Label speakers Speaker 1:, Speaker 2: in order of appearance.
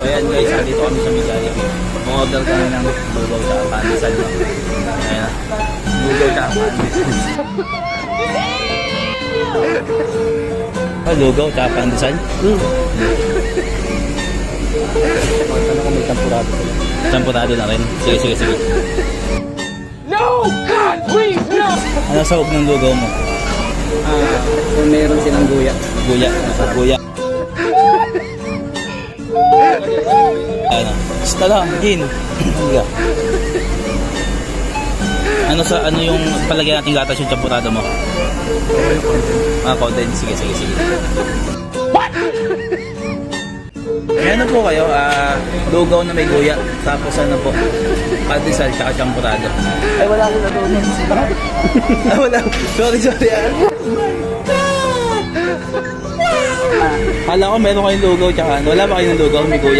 Speaker 1: Ayan guys, dito kami sa Migaya. Mag-order kami ng lugaw sa pandesal. Ayan na. Lugaw sa pandesal. Lugaw sa pandesal? Ano kung may tampurado? Tampurado na rin? Sige.
Speaker 2: No! God, please, no!
Speaker 1: Ano sa ng lugaw mo?
Speaker 3: Kung meron silang guya.
Speaker 1: Guya. Ano? Stala, gin. Ano yung palagay nating gatas yung champurado mo? Content. Sige.
Speaker 2: What?
Speaker 1: May ano po kayo? Lugaw na may guya. Tapos ano po? Pandesal tsaka champurado. Ay, wala ko na doon. Wala. Sorry. Hala ko meron kayong lugaw tsaka ano. Wala ba kayong lugaw? May guya.